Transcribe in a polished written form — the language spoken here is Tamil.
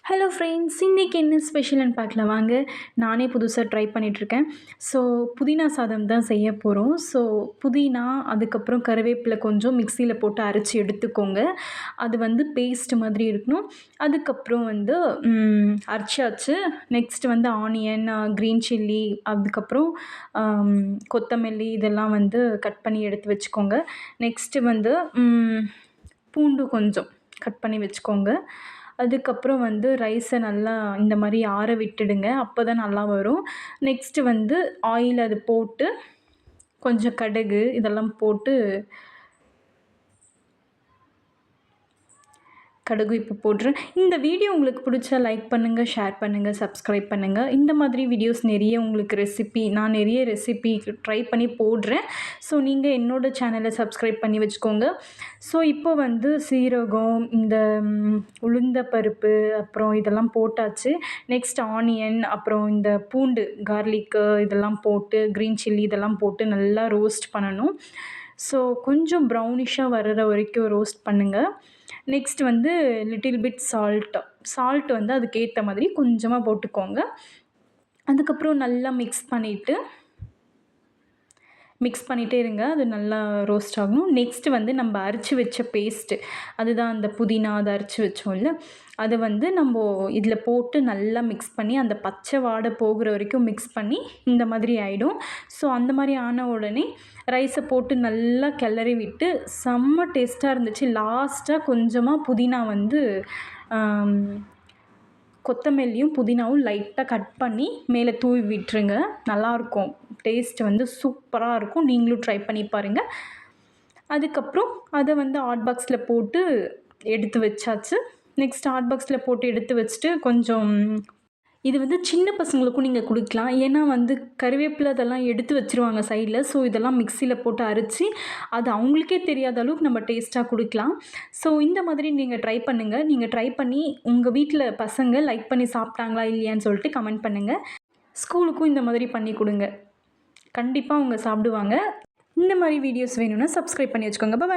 ஹலோ ஃப்ரெண்ட்ஸ், இன்றைக்கி என்ன ஸ்பெஷல்னு பார்க்கலாம் வாங்க. நானே புதுசாக ட்ரை பண்ணிகிட்ருக்கேன். ஸோ புதினா சாதம் தான் செய்ய போகிறோம். ஸோ புதினா, அதுக்கப்புறம் கருவேப்பிலை கொஞ்சம் மிக்சியில் போட்டு அரைச்சி எடுத்துக்கோங்க. அது வந்து பேஸ்ட் மாதிரி இருக்கணும். அதுக்கப்புறம் வந்து அரைச்சாச்சு. நெக்ஸ்ட் வந்து ஆனியன், க்ரீன் சில்லி, அதுக்கப்புறம் கொத்தமல்லி இதெல்லாம் வந்து கட் பண்ணி எடுத்து வச்சுக்கோங்க. நெக்ஸ்ட்டு வந்து பூண்டு கொஞ்சம் கட் பண்ணி வச்சுக்கோங்க. அதுக்கப்புறம் வந்து ரைஸை நல்லா இந்த மாதிரி ஆற விட்டுடுங்க. அப்போ தான் நல்லா வரும். நெக்ஸ்ட்டு வந்து ஆயில் அது போட்டு கொஞ்சம் கடுகு இதெல்லாம் போட்டு கடுகு இப்போ போடுறேன். இந்த வீடியோ உங்களுக்கு பிடிச்சா லைக் பண்ணுங்கள், ஷேர் பண்ணுங்கள், சப்ஸ்கிரைப் பண்ணுங்கள். இந்த மாதிரி வீடியோஸ் நிறைய உங்களுக்கு நான் நிறைய ரெசிபி ட்ரை பண்ணி போடுறேன். ஸோ நீங்கள் என்னோடய சேனலை சப்ஸ்கிரைப் பண்ணி வச்சுக்கோங்க. ஸோ இப்போ வந்து சீரகம், இந்த உளுந்த பருப்பு, அப்புறம் இதெல்லாம் போட்டாச்சு. நெக்ஸ்ட் ஆனியன், அப்புறம் இந்த பூண்டு, கார்லிக்கு இதெல்லாம் போட்டு, க்ரீன் சில்லி இதெல்லாம் போட்டு நல்லா ரோஸ்ட் பண்ணணும். ஸோ கொஞ்சம் ப்ரௌனிஷாக வர்ற வரைக்கும் ரோஸ்ட் பண்ணுங்கள். நெக்ஸ்ட் வந்து லிட்டில் பிட் சால்ட் வந்து அதுக்கேற்ற மாதிரி கொஞ்சமாக போட்டுக்கோங்க. அதுக்கப்புறம் நல்லா மிக்ஸ் பண்ணிகிட்டே இருங்க. அது நல்லா ரோஸ்ட் ஆகணும். நெக்ஸ்ட்டு வந்து நம்ம அரைச்சி வச்ச பேஸ்ட்டு, அதுதான் அந்த புதினா அதை அரைச்சி வச்சோம்ல, அதை வந்து நம்ம இதில் போட்டு நல்லா மிக்ஸ் பண்ணி அந்த பச்சை வாடை போகிற வரைக்கும் மிக்ஸ் பண்ணி இந்த மாதிரி ஆகிடும். ஸோ அந்த மாதிரி ஆன உடனே ரைஸை போட்டு நல்லா கிளறி விட்டு செம்ம டேஸ்ட்டாக இருந்துச்சு. லாஸ்ட்டாக கொஞ்சமாக புதினா வந்து கொத்தமல்லியும் புதினாவும் லைட்டாக கட் பண்ணி மேலே தூவி விட்டுருங்க. நல்லாயிருக்கும். டேஸ்ட் வந்து சூப்பராக இருக்கும். நீங்களும் ட்ரை பண்ணி பாருங்கள். அதுக்கப்புறம் அதை வந்து ஹாட் பாக்ஸில் போட்டு எடுத்து வச்சாச்சு. நெக்ஸ்ட் ஹாட் பாக்ஸில் போட்டு எடுத்து வச்சுட்டு கொஞ்சம் இது வந்து சின்ன பசங்களுக்கும் நீங்கள் கொடுக்கலாம். ஏன்னா வந்து கருவேப்பிலை அதெல்லாம் எடுத்து வச்சுருவாங்க சைடில். ஸோ இதெல்லாம் மிக்சியில் போட்டு அரைச்சி அது அவங்களுக்கே தெரியாத அளவுக்கு நம்ம டேஸ்ட்டாக கொடுக்கலாம். ஸோ இந்த மாதிரி நீங்கள் ட்ரை பண்ணுங்கள். நீங்கள் ட்ரை பண்ணி உங்கள் வீட்டில் பசங்க லைக் பண்ணி சாப்பிட்டாங்களா இல்லையான்னு சொல்லிட்டு கமெண்ட் பண்ணுங்கள். ஸ்கூலுக்கும் இந்த மாதிரி பண்ணி கொடுங்க. கண்டிப்பாக அவங்க சாப்பிடுவாங்க. இந்த மாதிரி வீடியோஸ் வேணும்னா சப்ஸ்கிரைப் பண்ணி வச்சுக்கோங்க. பாய்.